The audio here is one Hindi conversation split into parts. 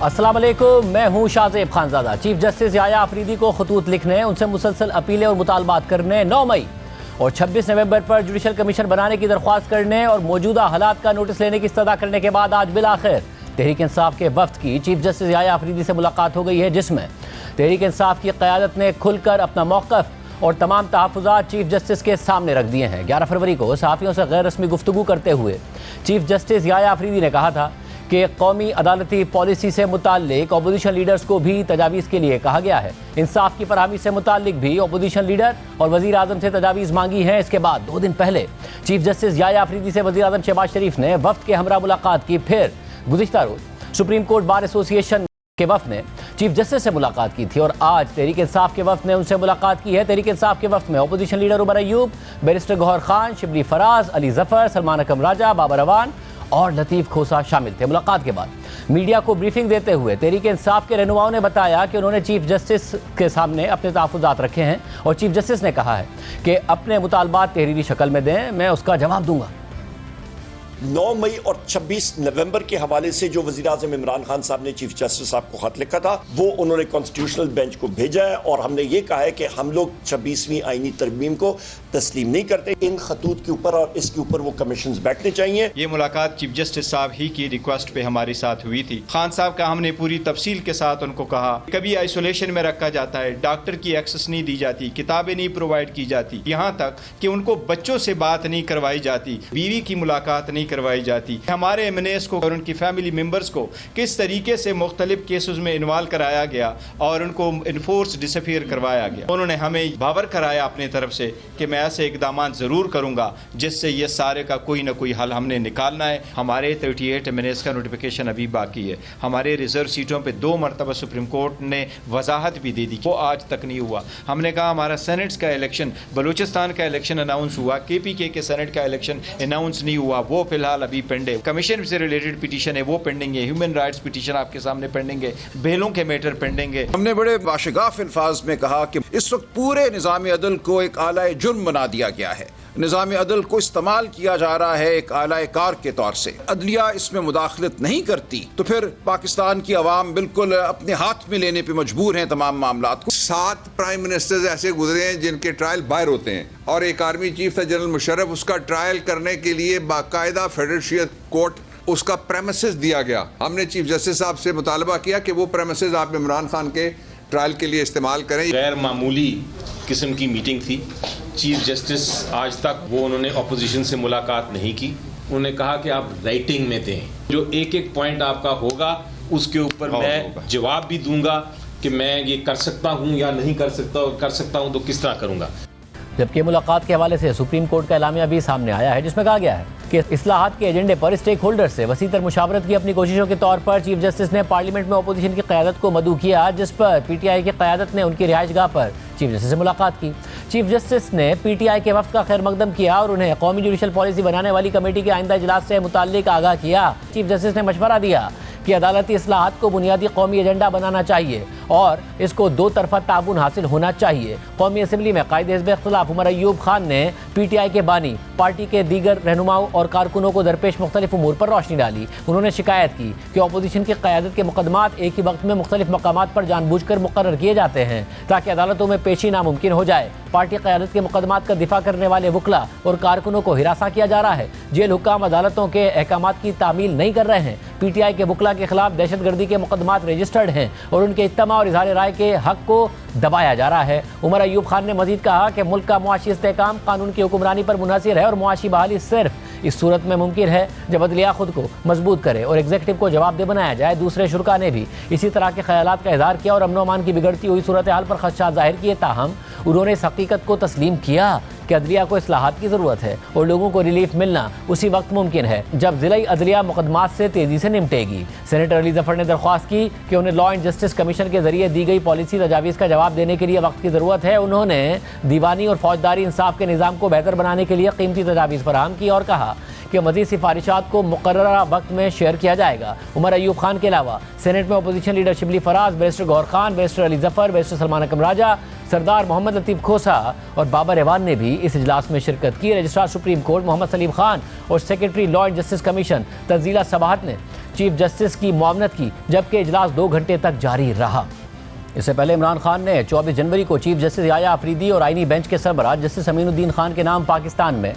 अस्सलाम वालेकुम, मैं हूं शाहजेब खानजादा। चीफ जस्टिस याया अफरीदी को खतूत लिखने, उनसे मुसलसल अपीलें और मुतालबात करने 9 मई और 26 नवंबर पर जुडिशल कमीशन बनाने की दरख्वास्त करने और मौजूदा हालात का नोटिस लेने की इस्तदा करने के बाद आज बिलाखिर तहरीक इंसाफ के वफ्द की चीफ जस्टिस याया अफरीदी से मुलाकात हो गई है, जिसमें तहरीक इंसाफ की क़यादत ने खुलकर अपना मौक़िफ़ और तमाम तहफ़्फ़ुज़ात चीफ जस्टिस के सामने रख दिए हैं। 11 फरवरी को सहाफ़ियों से गैर रस्मी गुफ्तगू करते हुए चीफ जस्टिस याया अफरीदी ने कहा था कि कौमी अदालती पॉलिसी से मुताल्लिक अपोजिशन लीडर्स को भी तजावीज़ के लिए कहा गया है। इंसाफ की फरहमी से मुताल्लिक भी अपोजिशन लीडर और वज़ीर आज़म से तजावीज़ मांगी है। इसके बाद 2 दिन पहले चीफ जस्टिस याया अफरीदी से वज़ीर आज़म शहबाज शरीफ ने वफ्द के हमरा मुलाकात की। फिर गुज़िश्ता रोज़ सुप्रीम कोर्ट बार एसोसिएशन के वफ्द ने चीफ जस्टिस से मुलाकात की थी और आज तहरीक इंसाफ के वफ्द ने उनसे मुलाकात की है। तहरीक इंसाफ के वफ्द में opposition leader Umar Ayub, barrister Gohar Khan, Shibli Faraz, Ali Zafar, Salman Akram Raja, Babar Awan और लतीफ़ खोसा शामिल थे। मुलाकात के बाद मीडिया को ब्रीफिंग देते हुए तहरीक इंसाफ के रहनुमाओं ने बताया कि उन्होंने चीफ जस्टिस के सामने अपने तहफ़्फ़ुज़ात रखे हैं और चीफ जस्टिस ने कहा है कि अपने मुतालबात तहरीरी शक्ल में दें, मैं उसका जवाब दूंगा। 9 मई और 26 नवंबर के हवाले से जो वज़ीर आज़म इमरान खान साहब ने चीफ जस्टिस साहब को खत लिखा था वो उन्होंने कॉन्स्टिट्यूशनल बेंच को भेजा है और हमने ये कहा है कि हम लोग 26वीं आईनी तरमीम को तस्लीम नहीं करते। इन खतूत के ऊपर और इसके ऊपर वो कमीशन बैठने चाहिए। ये मुलाकात चीफ जस्टिस साहब ही की रिक्वेस्ट पे हमारे साथ हुई थी। खान साहब का हमने पूरी तफसील के साथ उनको कहा, कभी आइसोलेशन में रखा जाता है, डॉक्टर की एक्सेस नहीं दी जाती, किताबें नहीं प्रोवाइड की जाती, यहाँ तक कि उनको बच्चों से बात नहीं करवाई जाती, बीवी की मुलाकात नहीं करवाई जाती। हमारे एमएनएस को और उनकी फैमिली मेंबर्स को किस तरीके से मुख्तलिफ केसेस में इन्वॉल्व कराया गया और उनको इन्फोर्स डिसअपीयर करवाया गया। उन्होंने हमें बावर कराया अपनी तरफ से कि मैं ऐसे इकदाम जरूर करूंगा जिससे ये सारे का कोई ना कोई हल हमने निकालना है। हमारे 38 एमएनएस का नोटिफिकेशन अभी बाकी है। हमारे रिजर्व सीटों पर 2 मरतबा सुप्रीम कोर्ट ने वजाहत भी दे दी, वो आज तक नहीं हुआ। हमने कहा हमारा सेनेट्स का इलेक्शन, बलूचिस्तान का इलेक्शन अनाउंस हुआ, केपीके के सेनेट का इलेक्शन अनाउंस नहीं हुआ, वो फिलहाल अभी पेंडिंग। कमीशन से रिलेटेड पिटीशन है वो पेंडिंग है, ह्यूमन राइट्स पिटीशन आपके सामने पेंडिंग है, बेलों के मैटर पेंडिंग है। हमने बड़े बाशगाफ अल्फाज में कहा कि इस वक्त पूरे निज़ाम अदल को एक आला जुर्म बना दिया गया है। निज़ाम अदल को इस्तेमाल किया जा रहा है एक आला कार के तौर से। अदलिया इसमें मुदाखलत नहीं करती तो फिर पाकिस्तान की अवाम बिल्कुल अपने हाथ में लेने पे मजबूर हैं तमाम मामलात को। 7 प्राइम मिनिस्टर्स ऐसे गुजरे हैं जिनके ट्रायल बाहर होते हैं और एक आर्मी चीफ था जनरल मुशर्रफ, उसका ट्रायल करने के लिए बाकायदा फेडरल शरीयत कोर्ट उसका प्रेमिसेस दिया गया। हमने चीफ जस्टिस साहब से मुतालबा किया कि वो प्रेमिसेस आप इमरान खान के ट्रायल के लिए इस्तेमाल करें। गैर मामूली किस्म की मीटिंग थी। चीफ जस्टिस आज तक वो उन्होंने अपोजिशन से मुलाकात नहीं की। उन्होंने कहा कि आप राइटिंग में दें, जो एक पॉइंट आपका होगा उसके ऊपर मैं जवाब भी दूंगा कि मैं ये कर सकता हूँ या नहीं कर सकता, और कर सकता हूँ तो किस तरह करूँगा। जबकि मुलाकात के हवाले से सुप्रीम कोर्ट का एलामिया भी सामने आया है, जिसमें कहा गया है कि इस्लाहात के एजेंडे पर स्टेक होल्डर से वसीतर मुशावरत की अपनी कोशिशों के तौर पर चीफ जस्टिस ने पार्लियामेंट में अपोजिशन की क़यादत को मदऊ किया, जिस पर पीटीआई की क़यादत ने उनकी रिहाइशगाह पर चीफ जस्टिस से मुलाकात की। चीफ जस्टिस ने पीटीआई के वफ्द का खैर मकदम किया और उन्हें कौमी जुडिशल पॉलिसी बनाने वाली कमेटी के आइंदा इजलास से मुताल्लिक आगाह किया। चीफ जस्टिस ने मशवरा दिया कि अदालती इस्लाहात को बुनियादी कौमी एजेंडा बनाना चाहिए और इसको 2 तरफा ताउन हासिल होना चाहिए। कौमी असम्बली में कायदे हिज़्ब इख्तिलाफ उमर अयूब खान ने पीटीआई के बानी, पार्टी के दीगर रहनुमाओं और कारकुनों को दरपेश मुख्तलिफ उमूर पर रोशनी डाली। उन्होंने शिकायत की कि अपोजिशन की क़यादत के मुकदमात एक ही वक्त में मुख्तलिफ मकामात पर जानबूझकर मुकर्रर किए जाते हैं ताकि अदालतों में पेशी नामुमकिन हो जाए। पार्टी क़यादत के मुकदमात का दिफा करने वाले वकला और कारकुनों को हिरासा किया जा रहा है। जेल हुक्काम अदालतों के अहकामात की तामील नहीं कर रहे हैं। पीटीआई के वकला के खिलाफ दहशतगर्दी के मुकदमात रजिस्टर्ड हैं और उनके इज्तिमा और इजहार राय के हक को दबाया जा रहा है। उमर अयूब खान ने मजीद कहा कि मुल्क का मुआशी इस्तेहकाम कानून की हुक्मरानी पर मुनहसर है और मुआशी बहाली सिर्फ इस सूरत में मुमकिन है जब अदलिया खुद को मजबूत करे और एग्जीक्यूटिव को जवाबदेह बनाया जाए। दूसरे शुरा ने भी इसी तरह के ख्यालात का इजहार किया और अमन अमान की बिगड़ती हुई सूरत हाल पर खदशात जाहिर किए। ताहम उन्होंने इस हकीकत को तस्लीम किया कि अदलिया को इस्लाहात की ज़रूरत है और लोगों को रिलीफ मिलना उसी वक्त मुमकिन है जब ज़िलाई अदलिया मुकदमात से तेज़ी से निपटेगी। सेनेटर अली जफ़र ने दरख्वास्त की कि उन्हें लॉ एंड जस्टिस कमीशन के जरिए दी गई पॉलिसी तजावीज़ का जवाब देने के लिए वक्त की ज़रूरत है। उन्होंने दीवानी और फौजदारी इंसाफ के निज़ाम को बेहतर बनाने के लिए कीमती तजावीज़ फराहम की और कहा कि मज़ीद सिफारिशात को मुकर्ररा वक्त में शेयर किया जाएगा। उमर अयूब खान के अलावा सेनेट में opposition leader Shibli Faraz, barrister Gohar Khan, barrister Ali Zafar, barrister Salman Akram Raja, Sardar Mohammad Latif Khosa और बाबर अवान ने भी इस इजलास में शिरकत की। Registrar supreme court Mohammad Saleem Khan और secretary law and justice commission Tanzeela Sabahat ने चीफ जस्टिस की मुआवनत की, जबकि इजलास 2 घंटे तक जारी रहा। इससे पहले इमरान खान ने 24 जनवरी को चीफ जस्टिस याया अफरीदी और आईनी बेंच के सरबराह जस्टिस अमीनुद्दीन खान के नाम पाकिस्तान में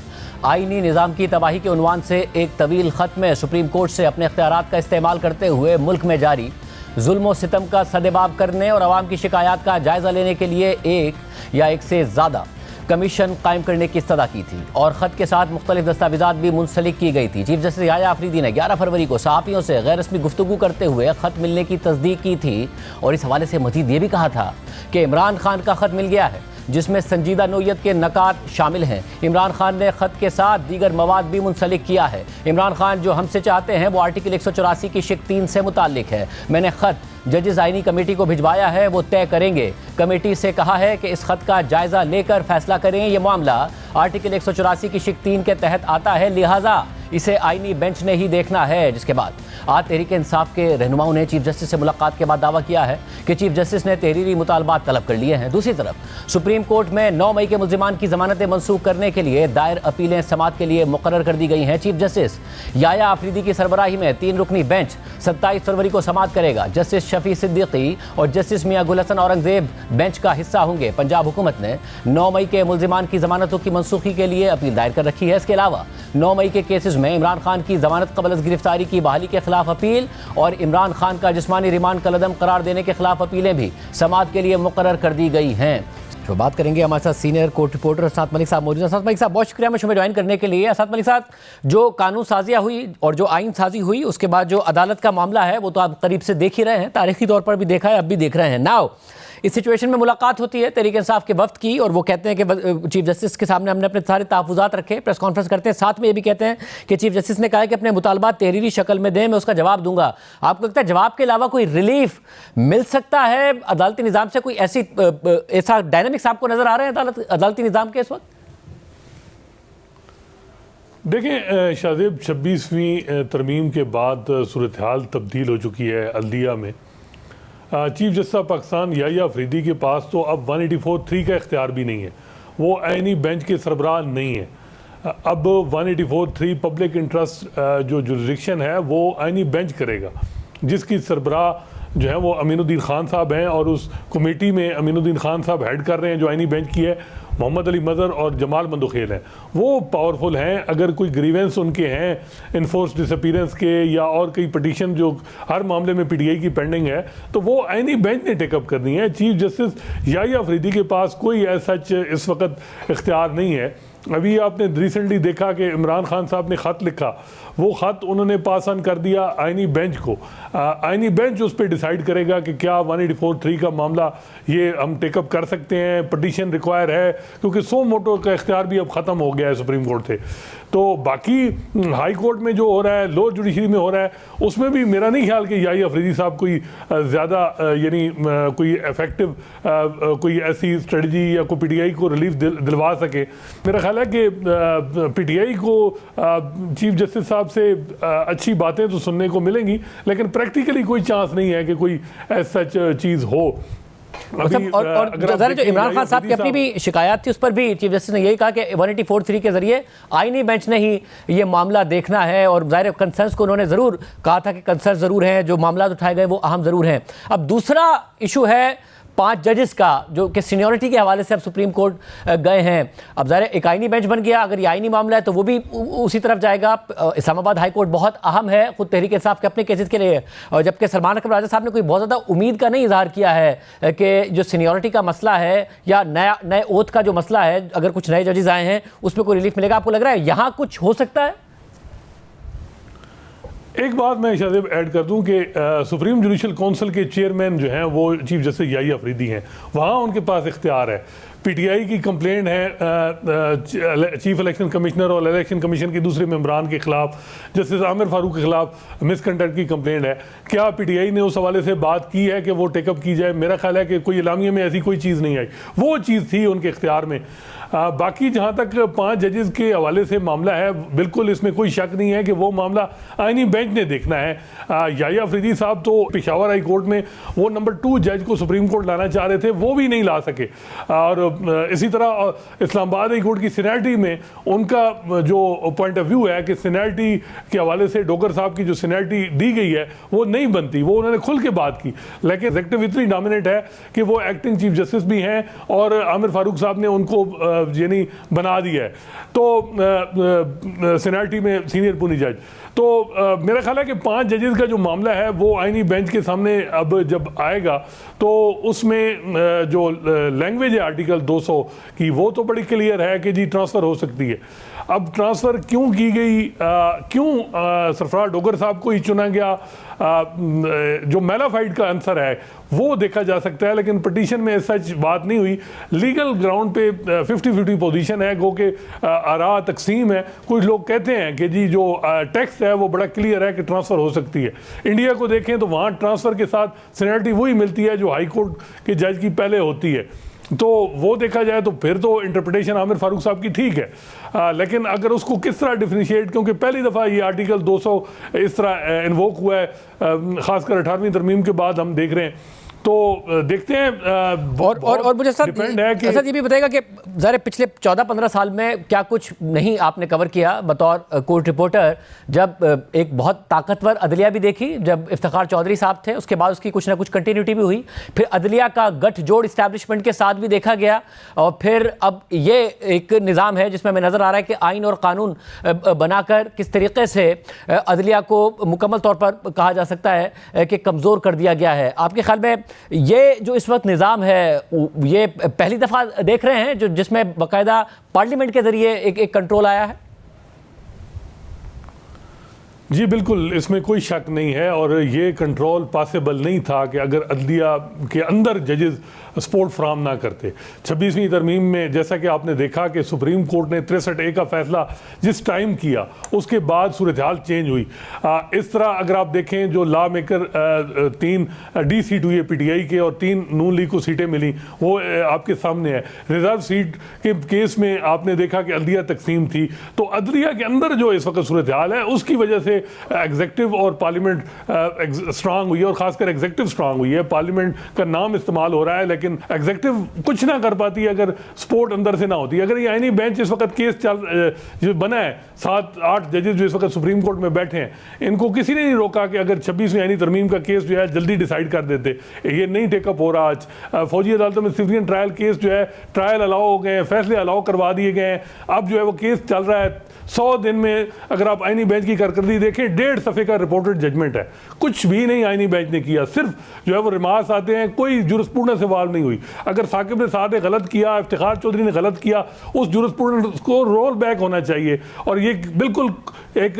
आईनी निज़ाम की तबाही के उन्वान से एक तवील ख़त में सुप्रीम कोर्ट से अपने इख्तियारात का इस्तेमाल करते हुए मुल्क में जारी जुल्म और सितम का सदेबाब करने और आवाम की शिकायत का जायज़ा लेने के लिए एक या एक से ज़्यादा कमीशन कायम करने की इस्तदा की थी और ख़त के साथ मुख्तलिफ दस्तावेज़ात भी मुंसलिक की गई थी। चीफ जस्टिस याया अफरीदी ने 11 फरवरी को सहाफ़ियों से गैर रस्मी गुफ्तगू करते हुए ख़त मिलने की तस्दीक की थी और इस हवाले से मज़ीद ये भी कहा था कि इमरान खान का ख़त मिल गया है जिसमें संजीदा नोयत के नकात शामिल हैं। इमरान खान ने ख़त के साथ दीगर मवाद भी मुंसलिक किया है। इमरान खान जो हमसे चाहते हैं वो आर्टिकल 184 की शिक 3 से मुताल्लिक है। मैंने ख़त जजेस आईनी कमेटी को भिजवाया है, वो तय करेंगे। कमेटी से कहा है कि इस ख़त का जायज़ा लेकर फैसला करें। ये मामला आर्टिकल 184 की शिक 3 के तहत आता है, लिहाजा इसे आईनी बेंच ने ही देखना है। जिसके बाद आज तहरीक इंसाफ के रहनुमाओं ने चीफ जस्टिस से मुलाकात के बाद दावा किया है कि चीफ जस्टिस ने तहरीरी मुतालबात तलब कर लिए हैं। दूसरी तरफ सुप्रीम कोर्ट में 9 मई के मुल्ज़िमान की ज़मानतें मनसूख करने के लिए दायर अपीलें समाअत के लिए मुकर्रर कर दी गई हैं। चीफ जस्टिस याया अफरीदी की सरबराही में 3 रुकनी बेंच 27 फरवरी को समाअत करेगा। जस्टिस शफी सिद्दीकी और जस्टिस मियां गुल हसन औरंगजेब बेंच का हिस्सा होंगे। पंजाब हुकूमत ने 9 मई के मुल्ज़िमान की ज़मानतों की मनसूखी के लिए अपील दायर कर रखी है। इसके अलावा 9 मई के केसेस में इमरान खान की ज़मानत कबल अज़ गिरफ्तारी की बहाली के खिलाफ अपील और इमरान खान का जिस्मानी रिमांड कलअदम करार देने के खिलाफ अपीलें भी समाअत के लिए मुकर्रर कर दी गई हैं। तो बात करेंगे हमारे साथ सीनियर कोर्ट रिपोर्टर असाद मलिक साहब मौजूद हैं। असाद मलिक साहब बहुत शुक्रिया मुझे ज्वाइन करने के लिए। असाद मलिक साहब, जो कानून साजियाँ हुई और जो आइन साजी हुई उसके बाद जो अदालत का मामला है वो तो आप करीब से देख ही रहे हैं, तारीखी तौर पर भी देखा है, अब भी देख रहे हैं। नाउ इस सिचुएशन में मुलाकात होती है तहरीक इंसाफ के वफ्द की और वो कहते हैं कि चीफ जस्टिस के सामने हमने अपने सारे तहफ़्फ़ुज़ात रखे, प्रेस कॉन्फ्रेंस करते हैं, साथ में ये भी कहते हैं कि चीफ जस्टिस ने कहा है कि अपने मुतालबात तहरीरी शक्ल में दें, मैं उसका जवाब दूंगा। आपको लगता है जवाब के अलावा कोई रिलीफ मिल सकता है अदालती निज़ाम से? कोई ऐसा डायनामिक्स आपको नज़र आ रहे हैं अदालती निज़ाम के इस वक्त? देखें शाहजेब, 26वीं तरमीम के बाद सूरत हाल तब्दील हो चुकी है अदलिया में। Chief justice of Pakistan Yahya Afridi के पास तो अब 184(3) का इख्तियार भी नहीं है, वो आईनी बेंच के सरबराह नहीं है। अब 184(3) पब्लिक इंटरेस्ट जो जुरिडिक्शन है वो आईनी बेंच करेगा, जिसकी सरबराह जो है वो अमीनुद्दीन खान साहब हैं और उस कमेटी में अमीनुद्दीन खान साहब हेड कर रहे हैं जो आईनी बेंच की है। मोहम्मद अली मज़हर और जमाल मंदुखेल हैं, वो पावरफुल हैं। अगर कोई ग्रीवेंस उनके हैं इन्फोर्स डिसअपीरेंस के या और कई पटिशन जो हर मामले में पीटीआई की पेंडिंग है, तो वो आईनी बेंच ने टेकअप करनी है। चीफ जस्टिस याया अफरीदी के पास कोई ऐसा इस वक्त इख्तियार नहीं है। अभी आपने रिसेंटली देखा कि इमरान खान साहब ने ख़त लिखा, वो ख़त उन्होंने पास ऑन कर दिया आईनी बेंच को। आईनी बेंच उस पर डिसाइड करेगा कि क्या 184(3) का मामला ये हम टेकअप कर सकते हैं, पटिशन रिक्वायर है, क्योंकि सो मोटो का इख्तियार भी अब ख़त्म हो गया है सुप्रीम कोर्ट से। तो बाकी हाई कोर्ट में जो हो रहा है, लोअर जुडिशरी में हो रहा है, उसमें भी मेरा नहीं ख्याल कि याया अफरीदी साहब कोई ज़्यादा यानी कोई इफेक्टिव कोई ऐसी स्ट्रेटजी या कोई पीटीआई को रिलीफ दिलवा सके। मेरा ख्याल है कि पीटीआई को चीफ जस्टिस साहब से अच्छी बातें तो सुनने को मिलेंगी, लेकिन प्रैक्टिकली कोई चांस नहीं है कि कोई ऐसा चीज़ हो। और जो इमरान खान साहब की अपनी भी शिकायत थी उस पर भी चीफ जस्टिस ने यही कहा कि 184(3) के जरिए आईनी बेंच ने ही ये मामला देखना है और ज़ाहिर कंसर्न्स को उन्होंने ज़रूर कहा था कि कंसर्न ज़रूर हैं, जो मामला उठाए गए वो अहम ज़रूर हैं। अब दूसरा इशू है 5 जजेस का, जो कि सीनियरिटी के हवाले से अब सुप्रीम कोर्ट गए हैं। अब ज़ाहिर एक आईनी बेंच बन गया, अगर ये आईनी मामला है तो वो भी उसी तरफ जाएगा। इस्लामाबाद हाई कोर्ट बहुत अहम है खुद तहरीक इंसाफ के अपने केसेस के लिए, और जबकि सलमान अकबर राजा साहब ने कोई बहुत ज़्यादा उम्मीद का नहीं इजहार किया है कि जो सीनियरिटी का मसला है या नए ओथ का जो मसला है, अगर कुछ नए जजेस आए हैं उसमें कोई रिलीफ मिलेगा। आपको लग रहा है यहाँ कुछ हो सकता है? एक बात मैं शायद ऐड कर दूं कि सुप्रीम जुडिशल काउंसिल के चेयरमैन जो हैं वो चीफ जस्टिस याया अफरीदी हैं, वहाँ उनके पास इख्तियार है। पीटीआई की कंप्लेंट है चीफ इलेक्शन कमिश्नर और इलेक्शन कमीशन के दूसरे मेंबरान के खिलाफ, जस्टिस आमिर फारूक के खिलाफ मिसकंडक्ट की कंप्लेंट है। क्या पीटीआई ने उस हवाले से बात की है कि वो टेकअप की जाए? मेरा ख्याल है कि कोई इलामिया में ऐसी कोई चीज़ नहीं आई, वो चीज़ थी उनके इख्तियार में। बाकी जहाँ तक 5 जजेस के हवाले से मामला है, बिल्कुल इसमें कोई शक नहीं है कि वो मामला आईनी बेंच ने देखना है। याया अफरीदी साहब तो पेशावर हाई कोर्ट में वो नंबर 2 जज को सुप्रीम कोर्ट लाना चाह रहे थे, वो भी नहीं ला सके। और इसी तरह इस्लामाबाद हाई कोर्ट की सीनियरिटी में उनका जो पॉइंट ऑफ व्यू है कि सीनियरिटी के हवाले से डोगर साहब की जो सीनियरिटी दी गई है वो नहीं बनती, वो उन्होंने खुल के बात की, लेकिन एग्जेक्टिव इतनी डोमिनेट है कि वो एक्टिंग चीफ जस्टिस भी हैं और आमिर फारूक साहब ने उनको यानी बना दिया है तो सीनियरिटी में सीनियर पुनी जज। तो मेरा ख्याल है कि 5 जजेस का जो मामला है वो आईनी बेंच के सामने अब जब आएगा तो उसमें जो लैंग्वेज है आर्टिकल 200 की वो तो बड़ी क्लियर है कि जी ट्रांसफ़र हो सकती है। अब ट्रांसफ़र क्यों की गई, क्यों सरफराज डोगर साहब को ही चुना गया, जो मेलाफाइड का आंसर है वो देखा जा सकता है, लेकिन पिटीशन में सच बात नहीं हुई। लीगल ग्राउंड पे 50-50 पोजीशन है, गो के आरा तकसीम है। कुछ लोग कहते हैं कि जी जो टेक्स्ट है वो बड़ा क्लियर है कि ट्रांसफ़र हो सकती है। इंडिया को देखें तो वहाँ ट्रांसफ़र के साथ सीनियरिटी वही मिलती है जो हाई कोर्ट के जज की पहले होती है, तो वो देखा जाए तो फिर तो इंटरप्रिटेशन आमिर फारूक साहब की ठीक है, लेकिन अगर उसको किस तरह डिफरेंशिएट, क्योंकि पहली दफ़ा ये आर्टिकल 200 इस तरह इन्वोक हुआ है, ख़ासकर 18वीं तरमीम के बाद हम देख रहे हैं, तो देखते हैं। और मुझे सर ये भी बताएगा कि ज़रा पिछले 14-15 साल में क्या कुछ नहीं आपने कवर किया बतौर कोर्ट रिपोर्टर, जब एक बहुत ताकतवर अदलिया भी देखी जब इफ्तिखार चौधरी साहब थे, उसके बाद उसकी कुछ ना कुछ कंटिन्यूटी भी हुई, फिर अदलिया का गठजोड़ इस्टेब्लिशमेंट के साथ भी देखा गया, और फिर अब ये एक निज़ाम है जिसमें हमें नज़र आ रहा है कि आइन और कानून बनाकर किस तरीके से अदलिया को मुकम्मल तौर पर कहा जा सकता है कि कमज़ोर कर दिया गया है। आपके ख्याल में ये जो इस वक्त निज़ाम है ये पहली दफ़ा देख रहे हैं जो जिसमें बाकायदा पार्लियामेंट के ज़रिए एक कंट्रोल आया है? जी बिल्कुल, इसमें कोई शक नहीं है, और ये कंट्रोल पॉसिबल नहीं था कि अगर अदलिया के अंदर जजेस सपोर्ट फ्राहम ना करते। 26वीं तरमीम में जैसा कि आपने देखा कि सुप्रीम कोर्ट ने 63A का फैसला जिस टाइम किया उसके बाद सूरत हाल चेंज हुई। इस तरह अगर आप देखें जो लॉ मेकर 3 डी सीट हुई है PTI के और 3 नून लीग को सीटें मिली, वो आपके सामने है। रिजर्व सीट के केस में आपने देखा कि अदलिया तकसीम थी, तो अदलिया के अंदर जो इस वक्त सूरत हाल है उसकी वजह से एग्जेक्टिव और पार्लियामेंट स्ट्रांग हुई है, और खासकर एग्जेक्टिव स्ट्रांग हुई है। पार्लियामेंट का नाम इस्तेमाल हो रहा है लेकिन एग्जेक्टिव कुछ ना कर पाती अगर सपोर्ट अंदर से ना होती। अगर ये आईनी बेंच इस वक्त केस जो बना है, 7-8 जजेस जो इस वक्त सुप्रीम कोर्ट में बैठे हैं, इनको किसी ने नहीं रोका कि अगर 26वीं आईनी तरमीम का केस जो है जल्दी डिसाइड कर देते। ये नहीं टेकअप हो रहा। आज फौजी अदालतों में सिविलियन ट्रायल केस जो है, ट्रायल अलाउ हो गए हैं, फैसले अलाउ करवा दिए गए हैं। अब जो है वो केस चल रहा है 100 दिन में। अगर आप आईनी बेंच की कारकर्दगी देखें, 1.5 सफ़े का रिपोर्टेड जजमेंट है, कुछ भी नहीं आईनी बेंच ने किया, सिर्फ जो है वो रिमार्क्स आते हैं, कोई जुरिस्प्रूडेंस से वाल्व नहीं हुई। अगर साकिब ने साहब ने गलत किया, इफ्तिखार चौधरी ने गलत किया, उस जुरिस्प्रूडेंस को रोल बैक होना चाहिए, और ये बिल्कुल एक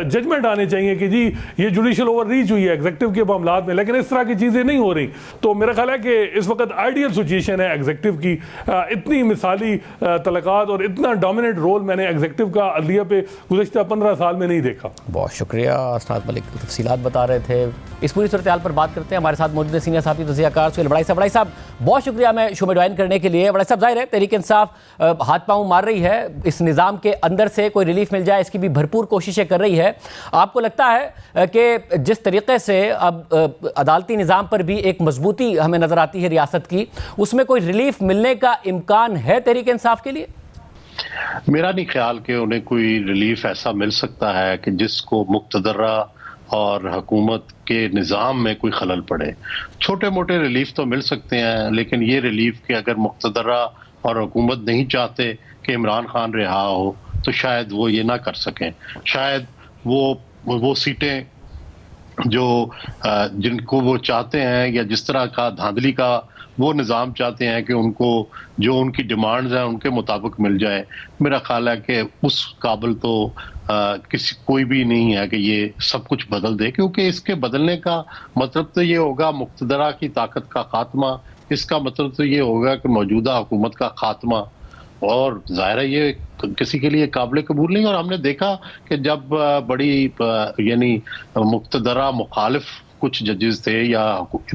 जजमेंट आने चाहिए कि जी ये जुडिशल ओवर रीच हुई है एग्जेक्टिव के मामला में, लेकिन इस तरह की चीज़ें नहीं हो रही। तो मेरा ख्याल है कि इस वक्त आइडियल सिचुएशन है एग्जेक्टिव की। इतनी मिसाली तलक़ात और इतना डोमिनेट रोल मैंने एग्जेक्टिव का अदलिया पे गुज़श्ता 15 साल में नहीं देखा। बहुत शुक्रिया असनाद मलिक, तफसीलात बता रहे थे। इस पूरी सूरत हाल पर बात करते हैं। हमारे साथ मौजूद है सीनियर साहब तज़कियाकार सुहेल बड़ाई साहब। बड़ाई साहब बहुत शुक्रिया मैं शो में ज्वाइन करने के लिए। बड़ाई साहब, जाहिर है तहरीक इंसाफ हाथ पांव मार रही है, इस निज़ाम के अंदर से कोई रिलीफ मिल जाए इसकी भी भरपूर कोशिशें कर रही है। आपको लगता है कि जिस तरीके से अब अदालती निज़ाम पर भी एक मजबूती हमें नज़र आती है रियासत की, उसमें कोई रिलीफ मिलने का इम्कान है तहरीक इंसाफ के लिए? मेरा नहीं ख्याल कि उन्हें कोई रिलीफ ऐसा मिल सकता है कि जिसको मुक्तदरा और हुकूमत के निज़ाम में कोई खलल पड़े। छोटे मोटे रिलीफ तो मिल सकते हैं, लेकिन ये रिलीफ कि अगर मुक्तदरा और हुकूमत नहीं चाहते कि इमरान खान रिहा हो तो शायद वो ये ना कर सकें। शायद वो सीटें जो जिनको वो चाहते हैं, या जिस तरह का धांधली का वो निज़ाम चाहते हैं कि उनको जो उनकी डिमांड्स हैं उनके मुताबिक मिल जाए, मेरा ख्याल है कि उस काबिल तो कोई भी नहीं है कि ये सब कुछ बदल दे, क्योंकि इसके बदलने का मतलब तो ये होगा मुक्तदरा की ताकत का खात्मा। इसका मतलब तो ये होगा कि मौजूदा हुकूमत का खात्मा, और ज़ाहिर है ये किसी के लिए काबिल कबूल नहीं। और हमने देखा कि जब बड़ी यानी मुक्तदरा मुखालिफ कुछ जजेस थे या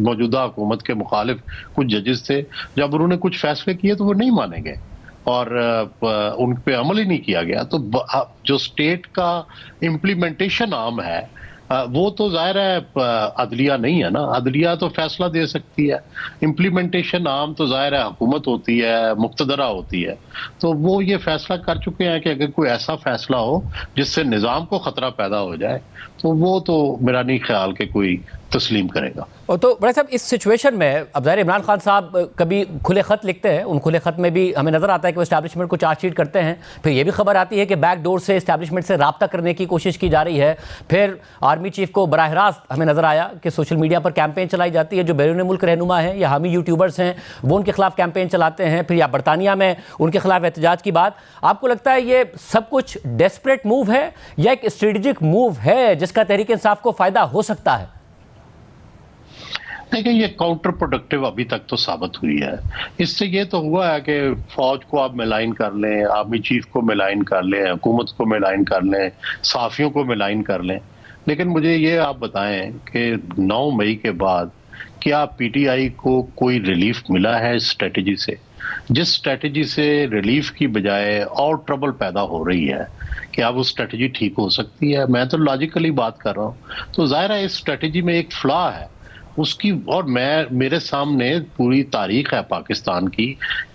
मौजूदा हुकूमत के मुखालिफ कुछ जजेस थे, जब उन्होंने कुछ फैसले किए तो वो नहीं माने गए और उन पे अमल ही नहीं किया गया। तो जो स्टेट का इम्प्लीमेंटेशन आर्म है वो तो जाहिर है अदलिया नहीं है ना, अदलिया तो फैसला दे सकती है, इम्प्लीमेंटेशन आम तो जाहिर है हुकूमत होती है, मुक्तदरा होती है। तो वो ये फैसला कर चुके हैं कि अगर कोई ऐसा फैसला हो जिससे निज़ाम को खतरा पैदा हो जाए तो वो तो मेरा नहीं ख्याल कि कोई तस्लीम करेगा। और तो बड़े साहब इस सिचुएशन में अब ज़ाहिर इमरान खान साहब कभी खुले ख़त लिखते हैं, उन खुले ख़त में भी हमें नज़र आता है कि वो इस्टेब्लिशमेंट को चार्जशीट करते हैं, फिर ये भी खबर आती है कि बैक डोर से इस्टेब्लिशमेंट से रब्ता करने की कोशिश की जा रही है, फिर आर्मी चीफ को बराह रास्त हमें नज़र आया कि सोशल मीडिया पर कैंपेन चलाई जाती है, जो बैरून मुल्क रहनुमा हैं या हामी यूट्यूबर्स हैं वो उनके खिलाफ कैंपेन चलाते हैं, फिर या बरतानिया में उनके खिलाफ एहतजाज की बात। आपको लगता है ये सब कुछ डेस्परेट मूव है या एक स्ट्रेटेजिक मूव है जिसका तहरीक इंसाफ को फ़ायदा हो सकता है? देखिए, ये काउंटर प्रोडक्टिव अभी तक तो साबित हुई है। इससे ये तो हुआ है कि फौज को आप मिलाइन कर लें, आर्मी चीफ को मिलाइन कर लें, हुकूमत को मिलाइन कर लें, सहाफ़ियों को मिलाइन कर लें, लेकिन मुझे ये आप बताएं कि 9 मई के बाद क्या पीटीआई को कोई रिलीफ मिला है इस स्ट्रेटजी से? जिस स्ट्रेटजी से रिलीफ की बजाय और ट्रबल पैदा हो रही है, क्या वो स्ट्रेटजी ठीक हो सकती है? मैं तो लॉजिकली बात कर रहा हूँ। तो जाहिर है इस स्ट्रेटजी में एक फ्लॉ है उसकी, और मेरे सामने पूरी तारीख है पाकिस्तान की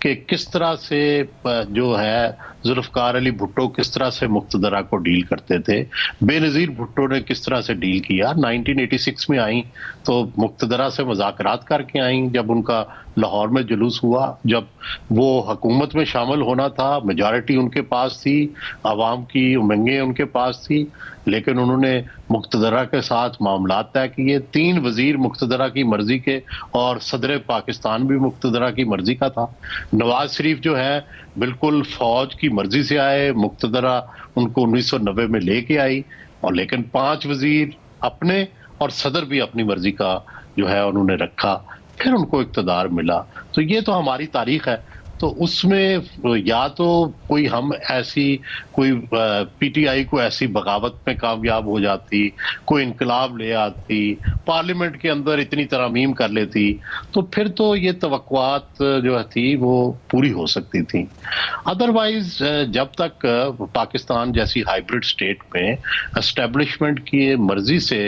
कि किस तरह से जो है जुल्फ़िकार अली भुट्टो किस तरह से मुक्तदरा को डील करते थे, बेनज़ीर भुट्टो ने किस तरह से डील किया। 1986 में आई तो मुक्तदरा से मुज़ाकरात करके आई, जब उनका लाहौर में जुलूस हुआ, जब वो हुकूमत में शामिल होना था, मेजॉरिटी उनके पास थी, आवाम की उमंगें उनके पास थी, लेकिन उन्होंने मुक्तदरा के साथ मामला तय किए। 3 वजीर मुक्तदरा की मर्जी के और सदर पाकिस्तान भी मुक्तदरा की मर्जी का था। नवाज शरीफ जो है बिल्कुल फौज की मर्जी से आए, मुक्तदरा उनको 1990 में लेके आई, और लेकिन 5 वजीर अपने और सदर भी अपनी मर्जी का जो है उन्होंने रखा, फिर उनको इक़्तिदार मिला। तो ये तो हमारी तारीख है। तो उसमें या तो कोई हम ऐसी कोई पीटीआई को ऐसी बगावत में कामयाब हो जाती, कोई इनकलाब ले आती, पार्लियामेंट के अंदर इतनी तरमीम कर लेती, तो फिर तो ये तवक्कुआत जो थी वो पूरी हो सकती थी। अदरवाइज जब तक पाकिस्तान जैसी हाइब्रिड स्टेट में एस्टेब्लिशमेंट की मर्जी से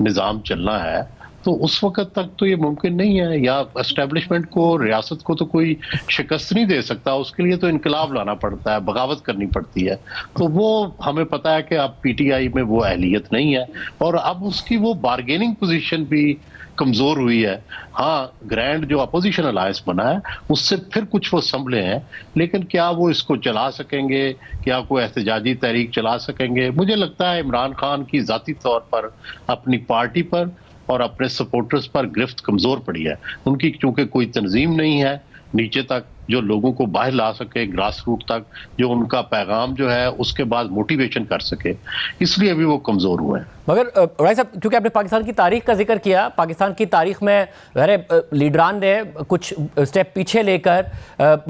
निज़ाम चलना है तो उस वक्त तक तो ये मुमकिन नहीं है, या एस्टेब्लिशमेंट को, रियासत को तो कोई शिकस्त नहीं दे सकता, उसके लिए तो इनकलाब लाना पड़ता है, बगावत करनी पड़ती है। तो वो हमें पता है कि अब पीटीआई में वो अहलियत नहीं है, और अब उसकी वो बारगेनिंग पोजीशन भी कमजोर हुई है। हाँ, ग्रैंड जो अपोजिशन अलायंस बना है उससे फिर कुछ वो संभले हैं, लेकिन क्या वो इसको चला सकेंगे, क्या कोई एहतजाजी तहरीक चला सकेंगे? मुझे लगता है इमरान खान की जाती तौर पर, अपनी पार्टी पर और अपने सपोर्टर्स पर गिरफ्त कमजोर पड़ी है उनकी, क्योंकि कोई तंजीम नहीं है नीचे तक जो लोगों को बाहर ला सके, ग्रास रूट तक, जो उनका पैगाम जो है उसके बाद मोटिवेशन कर सके, इसलिए अभी वो कमजोर हुए हैं। मगर राय साहब, क्योंकि आपने पाकिस्तान की तारीख का जिक्र किया, पाकिस्तान की तारीख में लीडरान ने कुछ स्टेप पीछे लेकर,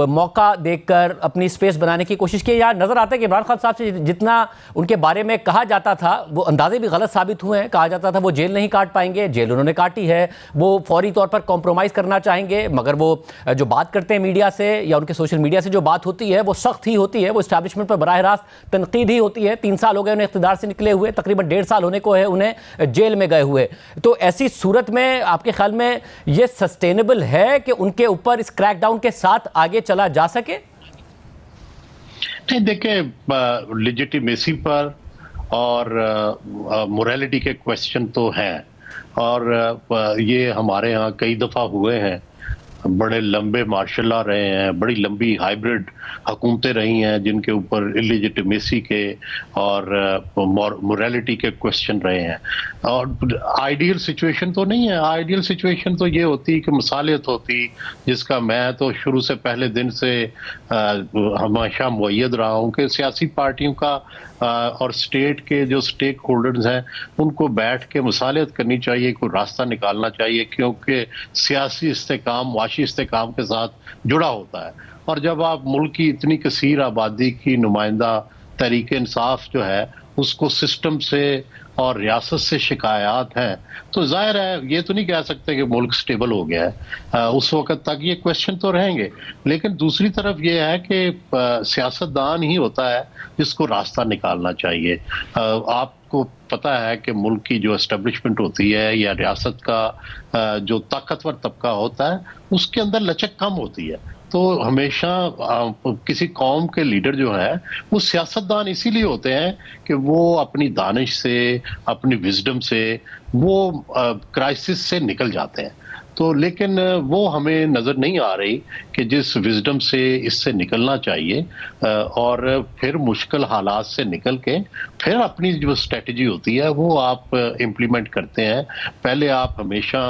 मौका देखकर अपनी स्पेस बनाने की कोशिश की। यार नज़र आता है कि इमरान खान साहब से जितना उनके बारे में कहा जाता था वो अंदाजे भी गलत साबित हुए हैं। कहा जाता था वो जेल नहीं काट पाएंगे, जेल उन्होंने काटी है, वो फौरी तौर पर कॉम्प्रोमाइज़ करना चाहेंगे, मगर वो जो बात करते हैं मीडिया से या उनके सोशल मीडिया से जो बात होती है वो सख्त ही होती है, वो इस्टेब्लिशमेंट पर बराह रास्त तनकीद ही होती है। 3 साल हो गए उन्हें इख्तिदार से निकले हुए, तकरीबन 1.5 साल होने को है उन्हें जेल में गए हुए। तो ऐसी सूरत में आपके ख्याल में ये सस्टेनेबल है कि उनके ऊपर इस क्रैकडाउन के साथ आगे चला जा सके? नहीं, देखिए, लेजिटिमेसी पर और मोरालिटी के क्वेश्चन तो हैं, और ये हमारे यहाँ कई दफ़ा हुए हैं। बड़े लंबे मार्शल लॉ रहे हैं, बड़ी लंबी हाइब्रिड हुकूमतें रही हैं जिनके ऊपर इलिजिटिमेसी के और मोरालिटी के क्वेश्चन रहे हैं। और आइडियल सिचुएशन तो नहीं है। आइडियल सिचुएशन तो ये होती कि मसालियत होती, जिसका मैं तो शुरू से पहले दिन से हमेशा मुअय्यद रहा हूँ कि सियासी पार्टियों का और स्टेट के जो स्टेक होल्डर्स हैं उनको बैठ के मसालियत करनी चाहिए, कोई रास्ता निकालना चाहिए, क्योंकि सियासी इस्तेकाम वाशी इस्तेकाम के साथ जुड़ा होता है। और जब आप मुल्क की इतनी कसीर आबादी की नुमाइंदा तहरीक इंसाफ जो है उसको सिस्टम से और रियासत से शिकायत हैं, तो जाहिर है ये तो नहीं कह सकते कि मुल्क स्टेबल हो गया है। उस वक्त तक ये क्वेश्चन तो रहेंगे। लेकिन दूसरी तरफ ये है कि सियासतदान ही होता है जिसको रास्ता निकालना चाहिए। आप को पता है कि मुल्क की जो एस्टेब्लिशमेंट होती है या रियासत का जो ताकतवर तबका होता है उसके अंदर लचक कम होती है। तो हमेशा किसी कौम के लीडर जो है वो सियासतदान इसीलिए होते हैं कि वो अपनी दानिश से, अपनी विजडम से वो क्राइसिस से निकल जाते हैं। तो लेकिन वो हमें नज़र नहीं आ रही कि जिस विजडम से इससे निकलना चाहिए और फिर मुश्किल हालात से निकल के फिर अपनी जो स्ट्रेटजी होती है वो आप इम्प्लीमेंट करते हैं। पहले आप हमेशा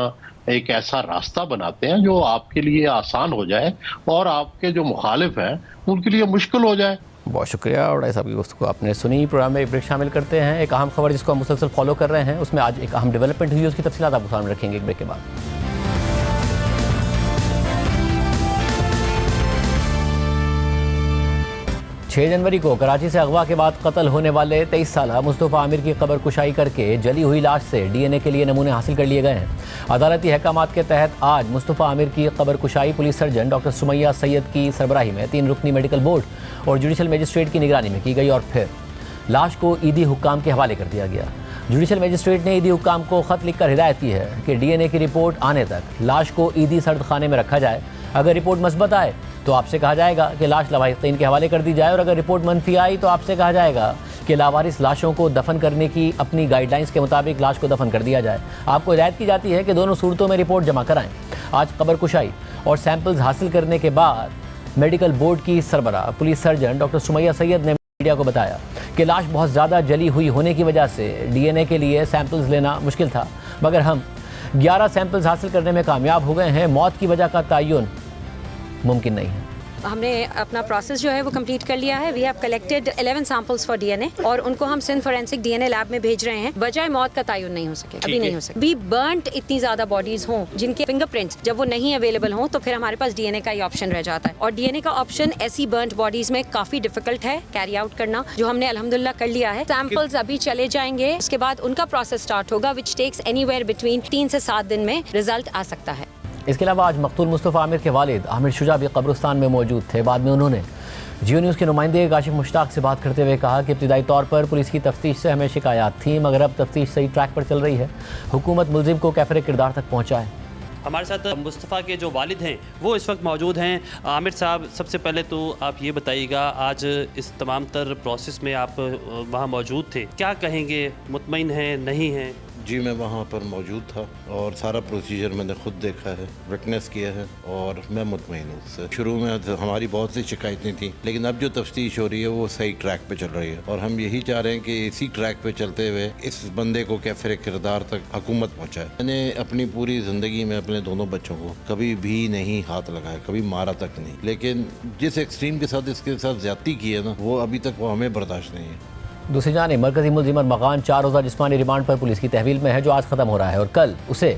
एक ऐसा रास्ता बनाते हैं जो आपके लिए आसान हो जाए और आपके जो मुखालिफ हैं उनके लिए मुश्किल हो जाए। बहुत शुक्रिया। और ऐसा भी गुफ्तगू आपने सुनी। प्रोग्राम में एक ब्रेक शामिल करते हैं। एक अहम खबर जिसको हम मुसलसल फॉलो कर रहे हैं, उसमें आज एक अहम डेवलपमेंट हुई है, उसकी तफसीलात आपको सामने रखेंगे एक ब्रेक के बाद। 6 जनवरी को कराची से अगवा के बाद कत्ल होने वाले 23 साल मुस्तफ़ा आमिर की कब्र कुशाई करके जली हुई लाश से डीएनए के लिए नमूने हासिल कर लिए गए हैं। अदालती अहकामात के तहत आज मुस्तफ़ा आमिर की कब्र कुशाई police surgeon doctor Sumaiya Syed की सरबराही में 3 रुकनी मेडिकल बोर्ड और जुडिशल मजिस्ट्रेट की निगरानी में की गई और फिर लाश को ईदी हुक्काम के हवाले कर दिया गया। जुडिशल मजिस्ट्रेट ने ईदी हुक्काम को ख़त लिखकर हिदायत की है कि डीएनए की रिपोर्ट आने तक लाश को ईदी सर्द खाने में रखा जाए। अगर रिपोर्ट मस्बत आए तो आपसे कहा जाएगा कि लाश लवाहिकीन के हवाले कर दी जाए और अगर रिपोर्ट मनफी आई तो आपसे कहा जाएगा कि लावारिस लाशों को दफन करने की अपनी गाइडलाइंस के मुताबिक लाश को दफन कर दिया जाए। आपको हिदायत की जाती है कि दोनों सूरतों में रिपोर्ट जमा कराएं। आज कब्र कुशाई और सैंपल्स हासिल करने के बाद मेडिकल बोर्ड की सरबराह police surgeon doctor Sumaiya Syed ने मीडिया को बताया कि लाश बहुत ज़्यादा जली हुई होने की वजह से डीएनए के लिए सैंपल्स लेना मुश्किल था, मगर हम 11 सैंपल्स हासिल करने में कामयाब हो गए हैं। मौत की वजह का तयन मुमकिन नहीं है। हमने अपना प्रोसेस जो है वो कंप्लीट कर लिया है। We have collected 11 samples for DNA और उनको हम सिंध फोरेंसिक डीएनए लैब में भेज रहे हैं। वजह मौत का तयन नहीं हो सके, अभी नहीं हो सके। बी बर्न्ट इतनी ज्यादा बॉडीज हों जिनके फिंगरप्रिंट्स जब वो नहीं अवेलेबल हों तो फिर हमारे पास डीएनए का ही ऑप्शन रह जाता है। और डीएनए का ऑप्शन ऐसी बर्न्ट बॉडीज में काफी डिफिकल्ट है कैरी आउट करना, जो हमने अल्हम्दुलिल्लाह कर लिया है। सैंपल्स अभी चले जाएंगे, उसके बाद उनका प्रोसेस स्टार्ट होगा, विच टेक्स एनीवेयर बिटवीन 3 से 7 दिन में रिजल्ट आ सकता है। इसके अलावा आज मकतूल मुस्तफ़ा आमिर के वालिद आमिर शुजा भी कब्रिस्तान में मौजूद थे। बाद में उन्होंने जियो न्यूज़ के नुमाइंदे काशिफ मुश्ताक से बात करते हुए कहा कि इब्तिदाई तौर पर पुलिस की तफ्तीश से हमें शिकायत थी, मगर अब तफ्तीश सही ट्रैक पर चल रही है। हुकूमत मुलजिम को कैफरे किरदार तक पहुँचाए। हमारे साथ मुस्तफ़ा के जो वालिद हैं वो इस वक्त मौजूद हैं। आमिर साहब, सबसे पहले तो आप ये बताइएगा, आज इस तमाम तर प्रोसेस में आप वहाँ मौजूद थे, क्या कहेंगे? मुतमईन हैं, नहीं हैं? जी, मैं वहाँ पर मौजूद था और सारा प्रोसीजर मैंने खुद देखा है, विटनेस किया है और मैं मुतमईन हूँ उससे। शुरू में हमारी बहुत सी शिकायतें थी, लेकिन अब जो तफ्तीश हो रही है वो सही ट्रैक पे चल रही है और हम यही चाह रहे हैं कि इसी ट्रैक पे चलते हुए इस बंदे को कैफरे किरदार तक हुकूमत पहुँचाए। मैंने अपनी पूरी ज़िंदगी में अपने दोनों बच्चों को कभी भी नहीं हाथ लगाया, कभी मारा तक नहीं, लेकिन जिस एक्सट्रीम के साथ इसके साथ ज्यादती की है ना, वो अभी तक वो हमें बर्दाश्त नहीं है। दूसरी जानिब मरकजी मुलजिम मकान 4 रोज़ा जिस्मानी रिमांड पर पुलिस की तहवील में है, जो आज ख़त्म हो रहा है और कल उसे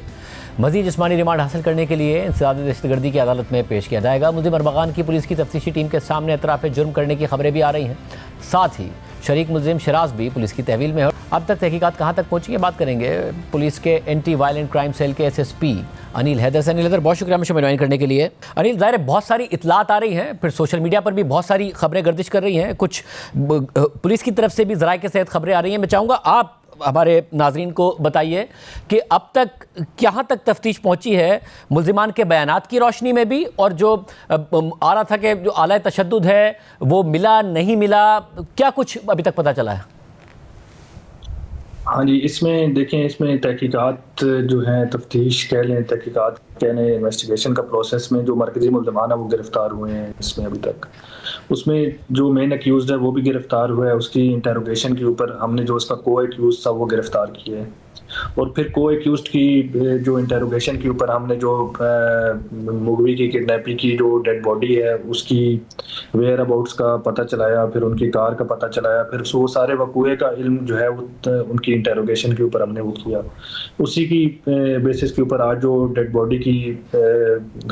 मज़ीद जिस्मानी रिमांड हासिल करने के लिए इंसदाद दहशतगर्दी की अदालत में पेश किया जाएगा। मुलजिम मकान की पुलिस की तफ्तीशी टीम के सामने एतराफ़ जुर्म करने की खबरें भी आ रही हैं। साथ ही शरीक मुलजिम शराज भी पुलिस की तहवील में है। अब तक तहकीकात कहाँ तक पहुँची है, बात करेंगे पुलिस के एंटी वायलेंट क्राइम सेल के SSP अनिल हैदर से। अनिल हैदर, बहुत शुक्रिया मुझे ज्वाइन करने के लिए। अनिल, ज़ाहिर बहुत सारी इतलात आ रही हैं, फिर सोशल मीडिया पर भी बहुत सारी खबरें गर्दिश कर रही हैं, कुछ पुलिस की तरफ से भी ज़राए के तहत खबरें आ रही हैं। मैं चाहूँगा आप हमारे नाजरीन को बताइए कि अब तक कहाँ तक तफ्तीश पहुँची है, मुल्जिमान के बयानात की रोशनी में भी, और जो आ रहा था कि जो आला तशद्दुद है वो मिला नहीं मिला, क्या कुछ अभी तक पता चला है? हाँ जी, इसमें देखें, इसमें तहकीकात जो है, तफ्तीश कह लें, तहकीकात कह लें, इन्वेस्टिगेशन का प्रोसेस में जो मरकजी मुल्ज़िमान है वो गिरफ़्तार हुए हैं इसमें अभी तक। उसमें जो मेन एक्यूज़ड है वो भी गिरफ़्तार हुआ है। उसकी इंटेरोगेशन के ऊपर हमने जो उसका को एक्यूज़ था वो गिरफ़्तार किया है और फिर को एक्यूज़ड की जो इंटेरोगेशन के ऊपर हमने जो मुगवी की किडनैपिंग की जो डेड बॉडी है उसकी वेयर अबाउट्स का पता चलाया, फिर उनकी कार का पता चलाया, फिर वो सारे वक़ूए का इल्म जो है उनकी इंटेरोगेशन के ऊपर हमने वो किया। उसी की बेसिस के ऊपर आज जो डेड बॉडी की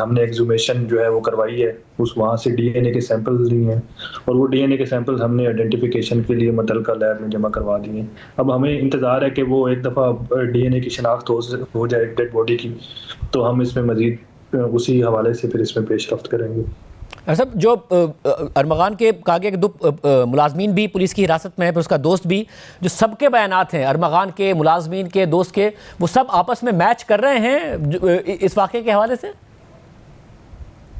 हमने एक्सहुमेशन जो है वो करवाई है, उस वहाँ से डीएनए के सैंपल्स लिए हैं और वो डीएनए के सैंपल्स हमने आइडेंटिफिकेशन के लिए मुतल्लिका लैब में जमा करवा दिए हैं। अब हमें इंतज़ार है कि वो एक दफ़ा डीएनए की शिनाख्त हो जाए डेड बॉडी की, तो हम इसमें मज़ीद उसी हवाले से फिर इसमें पेशरफ्त करेंगे। सब जो अरमगान के कहा गया कि दो मुलाजमीन भी पुलिस की हिरासत में है, फिर उसका दोस्त भी, जो सबके बयानात हैं अरमगान के, मुलाजमीन के, दोस्त के, वो सब आपस में मैच कर रहे हैं इस वाक़े के हवाले से?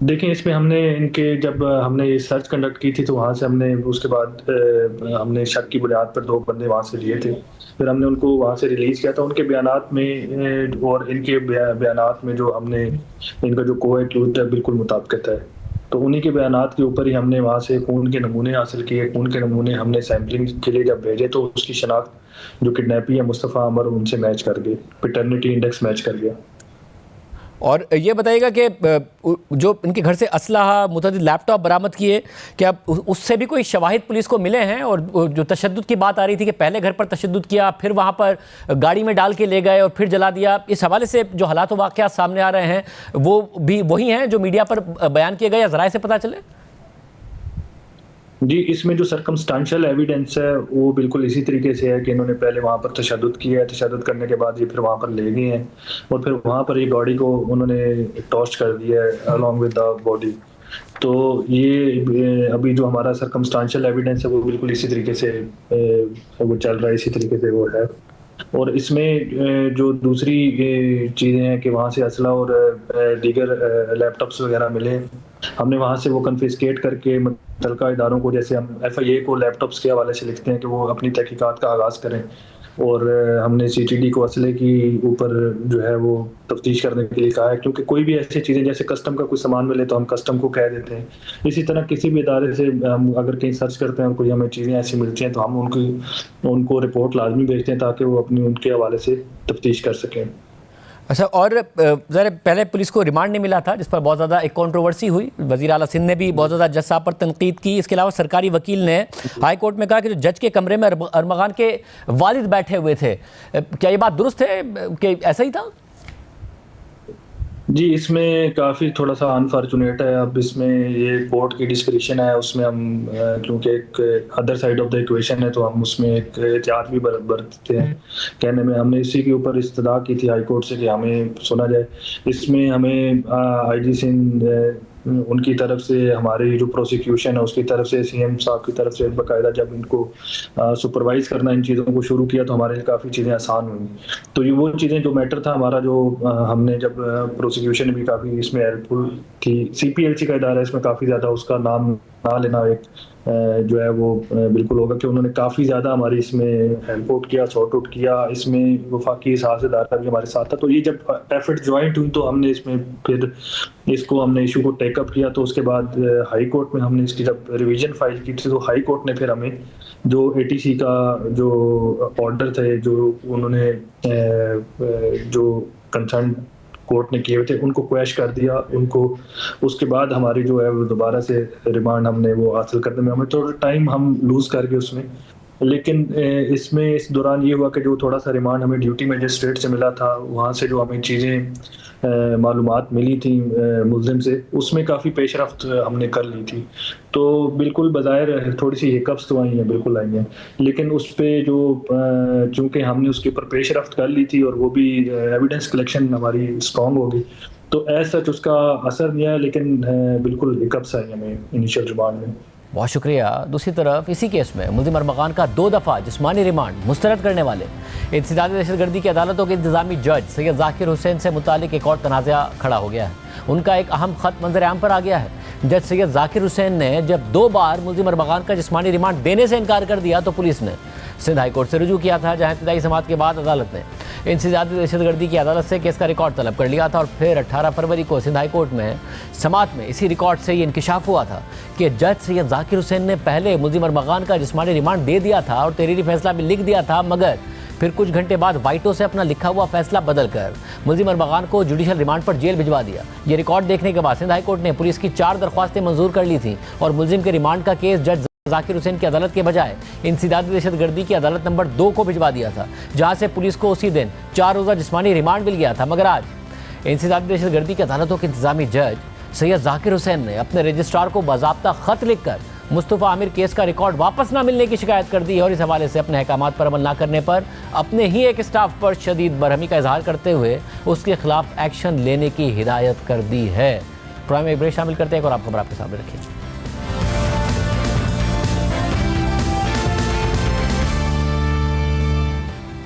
देखिए, इसमें जब हमने ये सर्च कंडक्ट की थी तो वहाँ से हमने उसके बाद हमने शक की बुनियाद पर 2 बंदे वहाँ से लिए थे, फिर हमने उनको वहाँ से रिलीज़ किया था। उनके बयानात में और इनके बयानात में जो हमने इनका जो को-एक्यूज़ड है बिल्कुल मुताबिकत है, तो उन्हीं के बयानात के ऊपर ही हमने वहाँ से खून के नमूने हासिल किए। खून के नमूने हमने सैम्पलिंग के लिए जब भेजे तो उसकी शनाख्त जो किडनैपी है मुस्तफ़ा अमर, उनसे मैच कर गई, पैटर्निटी इंडेक्स मैच कर गया। और ये बताइएगा कि जो इनके घर से असलहा, मुतअद्दिद लैपटॉप बरामद किए, क्या उससे भी कोई शवाहिद पुलिस को मिले हैं? और जो तशद्दुद की बात आ रही थी कि पहले घर पर तशद्दुद किया, फिर वहाँ पर गाड़ी में डाल के ले गए और फिर जला दिया, इस हवाले से जो हालात व वाक़यात सामने आ रहे हैं वो भी वही हैं जो मीडिया पर बयान किए गए या ज़राए से पता चले? जी, इसमें जो सर्कमस्टांशियल एविडेंस है वो बिल्कुल इसी तरीके से है कि इन्होंने पहले वहाँ पर तशद्दुद किया है, तशद्दुद करने के बाद ये फिर वहाँ पर ले गए हैं और फिर वहाँ पर ये बॉडी को उन्होंने टॉस्ट कर दिया है अलॉन्ग विद द बॉडी। तो ये अभी जो हमारा सर्कमस्टांशियल एविडेंस है वो बिल्कुल इसी तरीके से वो चल रहा है, इसी तरीके से वो है। और इसमें जो दूसरी चीज़ें हैं कि वहाँ से असला और दीगर लैपटॉप्स वगैरह मिले, हमने वहाँ से वो कन्फिस्केट करके मुतल्लिका इदारों को, जैसे हम FIA को लैपटॉप्स के हवाले से लिखते हैं कि वो अपनी तहकीकात का आगाज़ करें, और हमने CTD को असले की ऊपर जो है वो तफ्तीश करने के लिए कहा है, क्योंकि कोई भी ऐसी चीज़ें जैसे कस्टम का कोई सामान मिले तो हम कस्टम को कह देते हैं। इसी तरह किसी भी इदारे से हम अगर कहीं सर्च करते हैं और कोई हमें चीज़ें ऐसी मिलती हैं तो हम उनको रिपोर्ट लाजमी भेजते हैं ताकि वो अपनी उनके हवाले से तफ्तीश कर सकें। अच्छा, और ज़रा पहले पुलिस को रिमांड नहीं मिला था जिस पर बहुत ज़्यादा एक कंट्रोवर्सी हुई, वज़ीर आला सिंध ने भी बहुत ज़्यादा जज साहब पर तनकीद की। इसके अलावा सरकारी वकील ने हाई कोर्ट में कहा कि जो जज के कमरे में अरमगान के वालिद बैठे हुए थे, क्या ये बात दुरुस्त है कि ऐसा ही था? जी, इसमें काफ़ी थोड़ा सा अनफॉर्चुनेट है। अब इसमें ये कोर्ट की डिस्क्रिप्शन है, उसमें हम क्योंकि एक other side of the equation है तो हम उसमें एक एहतियात भी बरतते हैं कहने में। हमने इसी के ऊपर इस्तदा की थी हाई कोर्ट से कि हमें सुना जाए। इसमें हमें IG सिंध उनकी तरफ से, हमारी जो प्रोसिक्यूशन है उसकी तरफ से, CM साहब की तरफ से बाकायदा जब इनको सुपरवाइज़ करना इन चीज़ों को शुरू किया तो हमारे लिए काफ़ी चीज़ें आसान हुई। तो ये वो चीज़ें जो मैटर था हमारा, जो हमने जब प्रोसिक्यूशन भी काफ़ी इसमें हेल्पफुल थी। CPLC का इदारा इसमें काफ़ी ज़्यादा, उसका नाम ना लेना एक जो है वो बिल्कुल होगा कि उन्होंने काफ़ी ज़्यादा हमारी इसमें हेल्प आउट किया, सॉर्ट आउट किया। इसमें वफाकी साझेदार भी हमारे साथ था। तो ये जब एफर्ट ज्वाइंट हुई तो हमने इसमें फिर हमने इशू को टेकअप किया। तो उसके बाद हाई कोर्ट में हमने इसकी जब रिवीजन फाइल की थी तो हाई कोर्ट ने फिर हमें जो ATC का जो ऑर्डर थे, जो उन्होंने जो कंसर्न कोर्ट ने किए हुए थे, उनको क्वैश कर दिया उनको। उसके बाद हमारी जो है वो दोबारा से रिमांड हमने वो हासिल करने में हमें थोड़ा टाइम हम लूज़ कर गए उसमें। लेकिन इसमें इस दौरान ये हुआ कि जो थोड़ा सा रिमांड हमें ड्यूटी मजिस्ट्रेट से मिला था, वहाँ से जो हमें चीज़ें मालूमात मिली थी मुल्ज़िम से, उसमें काफ़ी पेशरफ्त हमने कर ली थी। तो बिल्कुल बज़ाहिर थोड़ी सी हिकअप्स तो आई हैं, बिल्कुल आई हैं, लेकिन उस पर जो चूँकि हमने उसके ऊपर पेशरफ्त कर ली थी और वो भी एविडेंस कलेक्शन हमारी स्ट्रॉन्ग होगी, तो ऐसा सच उसका असर नहीं आया, लेकिन बिल्कुल हिकअप्स आई हमें इनिशियल रिमांड में। बहुत शुक्रिया। दूसरी तरफ इसी केस में मुल्ज़िम अरमगान का 2 दफ़ा जिस्मानी रिमांड मुस्तरद करने वाले इंसदादी दहशतगर्दी की अदालतों के इंतजामी जज सैयद जाकिर हुसैन से मुतालिक एक और तनाज़ा खड़ा हो गया है। उनका एक अहम ख़त मंजर आम पर आ गया है। जज सैयद जाकिर हुसैन ने जब 2 बार मुल्ज़िम अरमगान का जिस्मानी रिमांड देने से इनकार कर दिया तो पुलिस ने सिंध हाई कोर्ट से रुजू किया था, जहाँ इब्तिदाई समाअत के बाद अदालत ने इंसदादी दहशतगर्दी की अदालत से केस का रिकॉर्ड तलब कर लिया था। और फिर 18 फरवरी को सिंध हाई कोर्ट में समाअत में इसी रिकॉर्ड से ये इंकिशाफ हुआ था कि जज सैयद जाकिर हुसैन ने पहले मुल्ज़िम अरमगान का जिस्मानी रिमांड दे दिया था और तहरीरी फैसला भी लिख दिया था, मगर फिर कुछ घंटे बाद वाइटो से अपना लिखा हुआ फैसला बदल कर मुल्ज़िम अरमगान को जुडिशल रिमांड पर जेल भिजवा दिया। ये रिकॉर्ड देखने के बाद सिंध हाई कोर्ट ने पुलिस की 4 दरख्वास्तें मंजूर कर ली थी और मुल्ज़िम के रिमांड का केस जज जाकिर हुसैन की अदालत के बजाय इंसदादी दहशतगर्दी की अदालत नंबर 2 को भिजवा दिया था, जहां से पुलिस को उसी दिन 4 रोज़ा जिस्मानी रिमांड मिल गया था। मगर आज इंसदादी दहशतगर्दी की अदालतों के इंतजामी जज सैयद जाकिर हुसैन ने अपने रजिस्ट्रार को बाज़ाब्ता ख़त लिखकर मुस्तफ़ा आमिर केस का रिकॉर्ड वापस ना मिलने की शिकायत कर दी और इस हवाले से अपने अहकामात पर अमल ना करने पर अपने ही एक स्टाफ पर शदीद बरहमी का इजहार करते हुए उसके खिलाफ एक्शन लेने की हिदायत कर दी है। प्रोग्राम में एक ब्रेक शामिल करते हैं और आप खबर आपके सामने रखिए।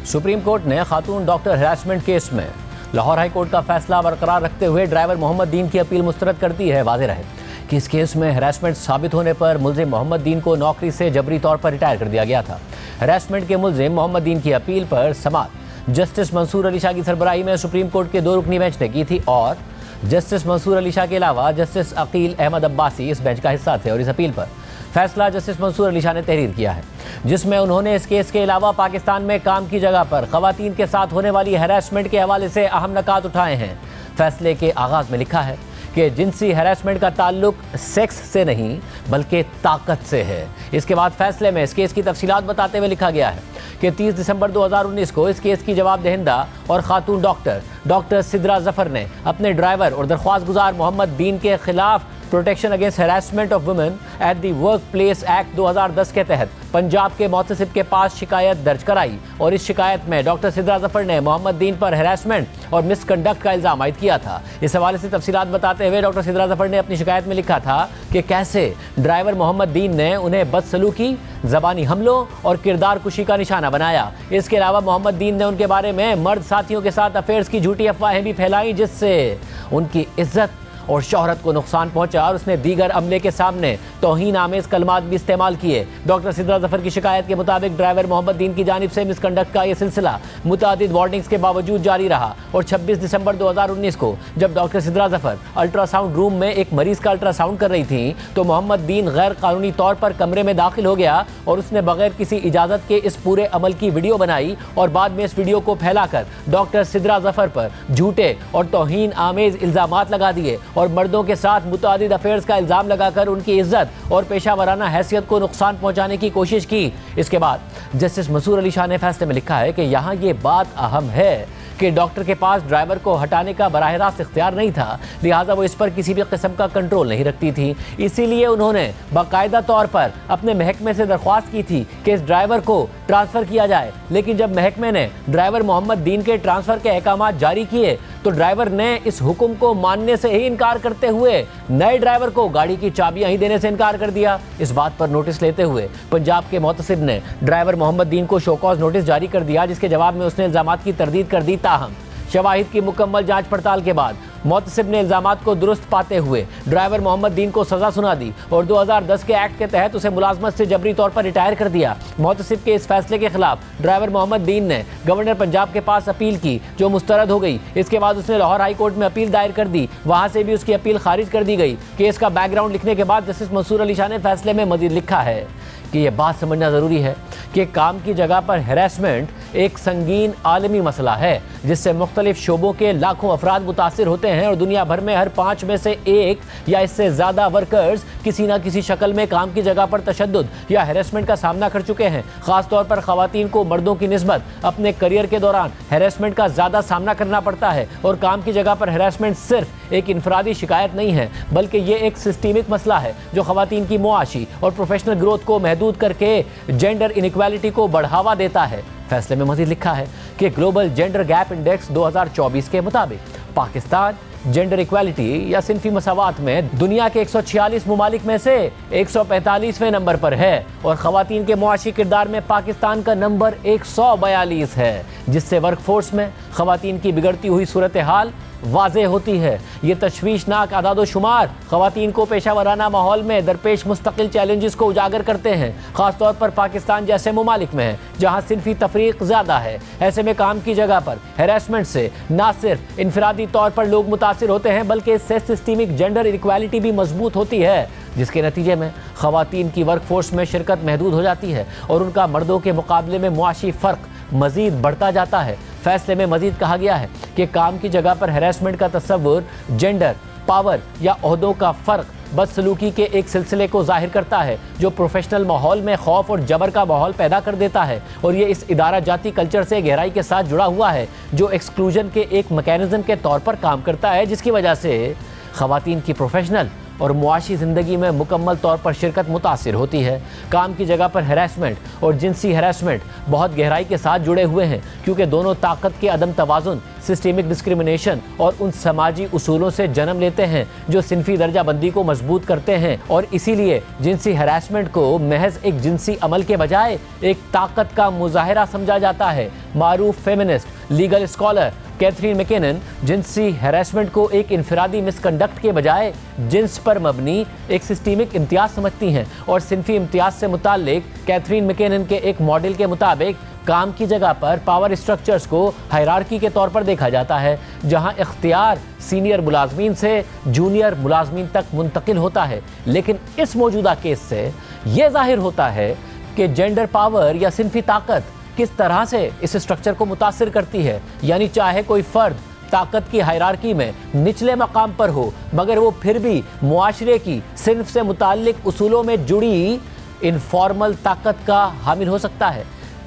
सुप्रीम कोर्ट ने खातून डॉक्टर हरासमेंट केस में लाहौर हाई कोर्ट का फैसला बरकरार रखते हुए ड्राइवर मोहम्मद दीन की अपील मुस्तरद कर दी है। वाज़ेह रहे कि इस केस में हरासमेंट साबित होने पर मुलजिम मोहम्मद दीन को नौकरी से जबरी तौर पर रिटायर कर दिया गया था। हरासमेंट के मुलजिम मोहम्मद दीन की अपील पर समाअत जस्टिस मंसूर अली शाह की सरबराही में सुप्रीम कोर्ट के 2 रुकनी बेंच ने की थी और जस्टिस मंसूर अली शाह के अलावा जस्टिस अकील अहमद अब्बासी इस बेंच का हिस्सा थे और इस अपील पर फैसला जस्टिस मंसूर अली शाह ने तहरीर किया है, जिसमें उन्होंने इस केस के अलावा पाकिस्तान में काम की जगह पर खवातीन के साथ होने वाली हैरेसमेंट के हवाले से अहम नकात उठाए हैं। फैसले के आगाज़ में लिखा है कि जिनसी हैरेसमेंट का ताल्लुक सेक्स से नहीं बल्कि ताकत से है। इसके बाद फैसले में इस केस की तफसीलात बताते हुए लिखा गया है कि 30 दिसंबर 2019 को इस केस की जवाब दहिंदा और खातून डॉक्टर सिद्रा जफर ने अपने ड्राइवर और दरख्वास्त गुजार मोहम्मद दीन के खिलाफ protection against harassment of women at the work place act 2010 के तहत पंजाब के मोहतसिब के पास शिकायत दर्ज कराई और इस शिकायत में डॉक्टर सिद्रा जफर ने मोहम्मद दीन पर हैरेसमेंट और मिसकंडक्ट का इल्ज़ाम आयद किया था। इस हवाले से तफसीलात बताते हुए डॉक्टर सिद्रा जफर ने अपनी शिकायत में लिखा था कि कैसे ड्राइवर मोहम्मद दीन ने उन्हें बदसलूकी, ज़बानी हमलों और किरदार कुशी का निशाना बनाया। इसके अलावा मोहम्मद दीन ने उनके बारे में मर्द साथियों के साथ अफेयर्स की झूठी अफवाहें भी फैलाई, जिससे उनकी इज्जत और शोहरत को नुकसान पहुंचा और उसने दीगर अमले के सामने तौहीन आमेज कलमात भी इस्तेमाल किए। डॉक्टर सिद्रा जफर की शिकायत के मुताबिक ड्राइवर मोहम्मद दीन की जानिब से मिसकंडक्ट का यह सिलसिला मुतादिद वार्निंग्स के बावजूद जारी रहा और 26 दिसंबर 2019 को जब doctor Sidra Zafar ultrasound room में एक मरीज का अल्ट्रासाउंड कर रही थी तो मोहम्मद दीन गैर कानूनी तौर पर कमरे में दाखिल हो गया और उसने बगैर किसी इजाज़त के इस पूरे अमल की वीडियो बनाई और बाद में इस वीडियो को फैलाकर डॉक्टर सिद्रा जफर पर झूठे और तौहीन आमेज इल्ज़ामात लगा दिए और मर्दों के साथ मुतादिद अफेयर्स का इल्ज़ाम लगाकर उनकी इज्जत और पेशावराना हैसियत को नुकसान पहुंचाने की कोशिश की। इसके बाद जस्टिस मंसूर अली शाह ने फैसले में लिखा है कि यहाँ ये बात अहम है कि डॉक्टर के पास ड्राइवर को हटाने का बराह रास्त इख्तियार नहीं था, लिहाजा वो इस पर किसी भी किस्म का कंट्रोल नहीं रखती थी। इसीलिए उन्होंने बाकायदा तौर पर अपने महकमे से दरख्वास्त की थी कि इस ड्राइवर को ट्रांसफ़र किया जाए, लेकिन जब महकमे ने ड्राइवर मोहम्मद दीन के ट्रांसफ़र के अहकाम जारी किए तो ड्राइवर ने इस हुक्म को मानने से ही इनकार करते हुए नए ड्राइवर को गाड़ी की चाबियां ही देने से इनकार कर दिया। इस बात पर नोटिस लेते हुए पंजाब के मोहतसिब ने ड्राइवर मोहम्मद दीन को शोकॉज नोटिस जारी कर दिया, जिसके जवाब में उसने इल्ज़ामात की तरदीद कर दी। ताहम शवाहिद की मुकम्मल जांच पड़ताल के बाद मोहतसिब ने इल्ज़ामात को दुरुस्त पाते हुए ड्राइवर मोहम्मद दीन को सज़ा सुना दी और 2010 के एक्ट के तहत उसे मुलाजमत से जबरी तौर पर रिटायर कर दिया। मोहतसिब के इस फैसले के खिलाफ ड्राइवर मोहम्मद दीन ने गवर्नर पंजाब के पास अपील की, जो मुस्तरद हो गई। इसके बाद उसने लाहौर हाई कोर्ट में अपील दायर कर दी, वहाँ से भी उसकी अपील खारिज कर दी गई। केस का बैकग्राउंड लिखने के बाद जस्टिस मंसूर अली शाह ने फैसले में मजीद लिखा है कि यह बात समझना ज़रूरी है कि काम की जगह पर हैरेसमेंट एक संगीन आलमी मसला है जिससे मुख्तलिफ शोबों के लाखों अफराद मुतासिर होते हैं और दुनिया भर में हर 5 में से 1 या इससे ज़्यादा वर्कर्स किसी न किसी शक्ल में काम की जगह पर तशद्दुद या हैरेसमेंट का सामना कर चुके हैं। ख़ास तौर पर ख़वातीन को मर्दों की निस्बत अपने करियर के दौरान हैरेसमेंट का ज़्यादा सामना करना पड़ता है और काम की जगह पर हैरेसमेंट सिर्फ एक इनफरादी शिकायत नहीं है बल्कि ये एक सिस्टमिक मसला है जो ख़वातीन की मुआशी और प्रोफेशनल ग्रोथ को महदूद करके जेंडर इनइक्वालिटी को बढ़ावा देता है। फैसले में मज़ीद लिखा है कि ग्लोबल जेंडर गैप इंडेक्स 2024 के मुताबिक पाकिस्तान जेंडर इक्वालिटी या सिनफी मसावात में दुनिया के 146 मुमालिक में से 145वें नंबर पर है और ख़वातीन के मुआशी किरदार में पाकिस्तान का नंबर 142 है, जिससे वर्कफोर्स में ख़वातीन की बिगड़ती हुई सूरत हाल वाज़े होती है। ये तशवीशनाक अदाद-ओ-शुमार ख़वातीन को पेशा वराना माहौल में दरपेश मुस्तकिल चैलेंजेस को उजागर करते हैं, ख़ास तौर पर पाकिस्तान जैसे मुमालिक में है जहाँ सिनफी तफरीक ज़्यादा है। ऐसे में काम की जगह पर हैरेसमेंट से न सिर्फ इनफरादी तौर पर लोग मुतासिर होते हैं बल्कि इससे सिस्टमिक जेंडर इक्वालिटी भी मजबूत होती है, जिसके नतीजे में ख़वातीन की वर्कफोर्स में शिरकत महदूद हो जाती है और उनका मर्दों के मुकाबले में मुआशी फ़र्क मज़ीद बढ़ता जाता है। फैसले में मज़ीद कहा गया है कि काम की जगह पर हैरेसमेंट का तस्वुर जेंडर, पावर या ओहदों का फ़र्क बदसलूकी के एक सिलसिले को जाहिर करता है जो प्रोफेशनल माहौल में खौफ और जबर का माहौल पैदा कर देता है और ये इस इदारा जाती कल्चर से गहराई के साथ जुड़ा हुआ है जो एक्सक्लूजन के एक मैकेनिज्म के तौर पर काम करता है, जिसकी वजह से ख़वातीन की प्रोफेशनल और मुआशी ज़िंदगी में मुकम्मल तौर पर शिरकत मुतासिर होती है। काम की जगह पर हैरेसमेंट और जिनसी हैरेसमेंट बहुत गहराई के साथ जुड़े हुए हैं, क्योंकि दोनों ताकत के अदम तवाज़ुन, सिस्टेमिक डिस्क्रिमिनेशन और उन समाजी उसूलों से जन्म लेते हैं जो सिनफी दर्जाबंदी को मजबूत करते हैं। और इसीलिए जिनसी हैरेसमेंट को महज एक जिनसी अमल के बजाय एक ताकत का मुजाहिरा समझा जाता है। मारूफ feminist legal scholar Catharine MacKinnon जिनसी हैरेसमेंट को एक इनफरादी मिसकंडक्ट के बजाय जिन्स पर मबनी एक सिस्टेमिक इम्तियाज समझती हैं। और सिनफी इम्तियाज से मुताल्लिक कैथरीन मैकेनन के एक मॉडल के मुताबिक काम की जगह पर पावर स्ट्रक्चर्स को हायरार्की के तौर पर देखा जाता है, जहां इख्तियार सीनियर मुलाजमीन से जूनियर मुलाजमीन तक मुंतकिल होता है। लेकिन इस मौजूदा केस से ये जाहिर होता है कि जेंडर पावर या सिनफी ताकत किस तरह से इस स्ट्रक्चर को मुतासिर करती है। यानी चाहे कोई फ़र्द ताकत की हायरार्की में निचले मकाम पर हो, मगर वो फिर भी मुआशरे की सिन्फ से मुताल्लिक उसूलों में जुड़ी इनफॉर्मल ताकत का हामिल हो सकता है।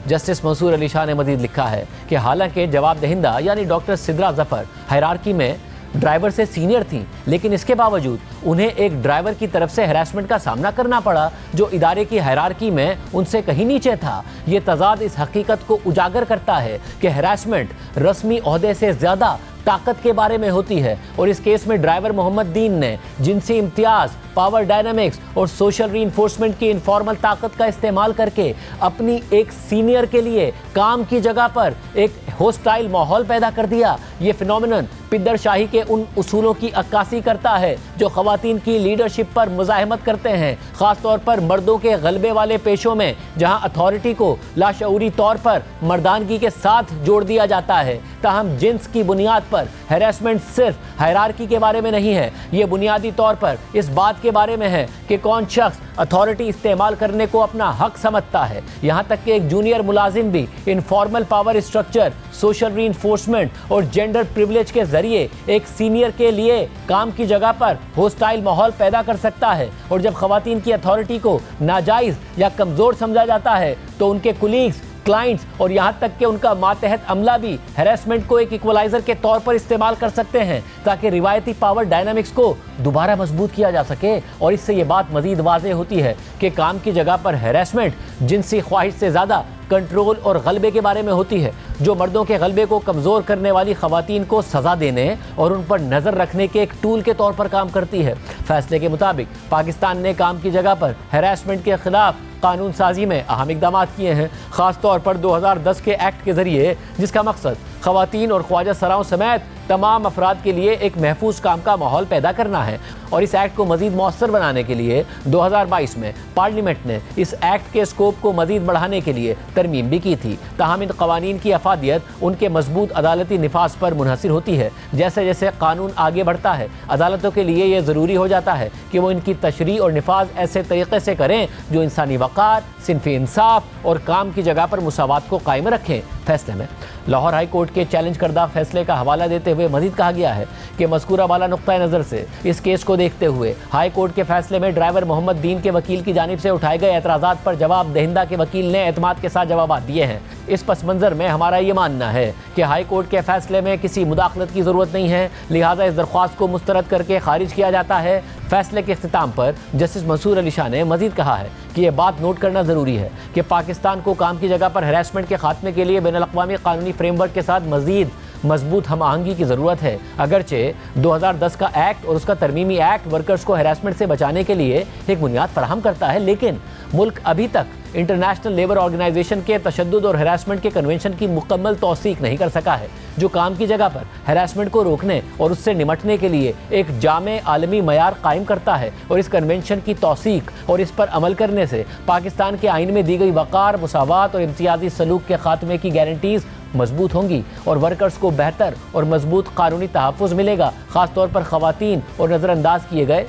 जस्टिस मंसूर अली शाह ने मजीद लिखा है कि हालांकि जवाब दहिंदा यानी डॉक्टर सिद्रा जफर हायरार्की में ड्राइवर से सीनियर थी, लेकिन इसके बावजूद उन्हें एक ड्राइवर की तरफ से हैरेसमेंट का सामना करना पड़ा जो इदारे की हायरार्की में उनसे कहीं नीचे था। ये तजाद इस हकीकत को उजागर करता है कि हैरेसमेंट रस्मी ओहदे से ज़्यादा ताकत के बारे में होती है। और इस केस में ड्राइवर मोहम्मद दीन ने जिनसी इम्तियाज़, पावर डायनामिक्स और सोशल रीइंफोर्समेंट की इनफॉर्मल ताकत का इस्तेमाल करके अपनी एक सीनियर के लिए काम की जगह पर एक होस्टाइल माहौल पैदा कर दिया। ये फिनोमिनन पिद्दरशाही के उन उसूलों की अक्कासी करता है जो ख़वातीन की लीडरशिप पर मुज़ाहमत करते हैं, ख़ास तौर पर मर्दों के गलबे वाले पेशों में, जहां अथॉरिटी को लाशऊरी तौर पर मर्दानगी के साथ जोड़ दिया जाता है। ताहम जिन्स की बुनियाद पर हैरेसमेंट सिर्फ हायरार्की के बारे में नहीं है, ये बुनियादी तौर पर इस बात के बारे में है कि कौन शख्स अथॉरिटी इस्तेमाल करने को अपना हक समझता है। यहाँ तक कि एक जूनियर मुलाजिम भी informal power structure, social reinforcement और जेंडर प्रिविलेज के जरिए एक सीनियर के लिए काम की जगह पर होस्टाइल माहौल पैदा कर सकता है। और जब खवातीन की अथॉरिटी को नाजायज़ या कमज़ोर समझा जाता है तो उनके कुलीग्स, क्लाइंट्स और यहाँ तक कि उनका मातहत अमला भी हैरेसमेंट को एक इक्वलाइजर के तौर पर इस्तेमाल कर सकते हैं ताकि रिवायती पावर डायनामिक्स को दोबारा मजबूत किया जा सके। और इससे ये बात मजीद वाज़ेह होती है कि काम की जगह पर हैरेसमेंट जिनसी ख्वाहिश से ज़्यादा कंट्रोल और गलबे के बारे में होती है, जो मर्दों के गलबे को कमज़ोर करने वाली ख़वातीन को सज़ा देने और उन पर नज़र रखने के एक टूल के तौर पर काम करती है। फैसले के मुताबिक पाकिस्तान ने काम की जगह पर हैरेसमेंट के खिलाफ कानून साजी में अहम इक़दाम किए हैं, ख़ास तौर पर 2010 के एक्ट के ज़रिए, जिसका मकसद ख़वातीन और ख्वाजा सराओं समेत तमाम अफराद के लिए एक महफूज काम का माहौल पैदा करना है। और इस एक्ट को मज़ीद मौसर बनाने के लिए 2022 में पार्लियामेंट ने इस एक्ट के स्कोप को मज़ीद बढ़ाने के लिए तरमीम भी की थी। ताहम इन क़वानीन की अफादियत उनके मजबूत अदालती निफाज पर मुनहसिर होती है। जैसे जैसे कानून आगे बढ़ता है, अदालतों के लिए ये ज़रूरी हो जाता है कि वो इनकी तशरीह और निफाज ऐसे तरीक़े से करें जो इंसानी वक़ार, सिनफ़ी इंसाफ और काम की जगह पर मुसावात को कायम रखें। फैसले में लाहौर हाई कोर्ट के चैलेंज करदा फैसले का हवाला देते हुए मजीद कहा गया है कि मज़कूरा वाला नुक्ता नज़र से इस केस को देखते हुए हाई कोर्ट के फैसले में ड्राइवर मोहम्मद दीन के वकील की जानिब से उठाए गए एतराज़ात पर जवाब दहिंदा के वकील ने एतमाद के साथ जवाब दिए हैं। इस पस मंज़र में हमारा ये मानना है कि हाई कोर्ट के फैसले में किसी मुदाखलत की ज़रूरत नहीं है, लिहाजा इस दरख्वास्त को मुस्तरद करके खारिज किया जाता है। फैसले के इख्तिताम पर जस्टिस मंसूर अली शाह ने मजीद कहा है कि यह बात नोट करना ज़रूरी है कि पाकिस्तान को काम की जगह पर हैरेसमेंट के खात्मे के लिए बैनुल-अक़वामी कानूनी फ्रेमवर्क के साथ मज़ीद मजबूत हम आहंगी की ज़रूरत है। अगरचे 2010 का एक्ट और उसका तरमीमी एक्ट वर्कर्स को हैरेसमेंट से बचाने के लिए एक बुनियाद फराहम करता है, लेकिन मुल्क अभी तक इंटरनेशनल लेबर ऑर्गेनाइजेशन के तशद्दुद और हैरेसमेंट के कन्वेंशन की मुकम्मल तौसीक नहीं कर सका है, जो काम की जगह पर हैरेसमेंट को रोकने और उससे निमटने के लिए एक जामे आलमी मयार कायम करता है। और इस कन्वेंशन की तौसीक और इस पर अमल करने से पाकिस्तान के आइन में दी गई वक़ार, मुसावात और इम्तियाजी सलूक के खात्मे की गारंटीज़ मजबूत होंगी और वर्कर्स को बेहतर और मजबूत कानूनी तहफ़्फ़ुज़ मिलेगा, ख़ास तौर पर ख़वातीन और नज़रअंदाज किए गए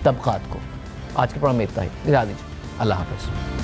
तबक़ात को। आज के प्रोग्राम में इतना ही, इजाज़त दीजिए, अल्लाह हाफ़िज़।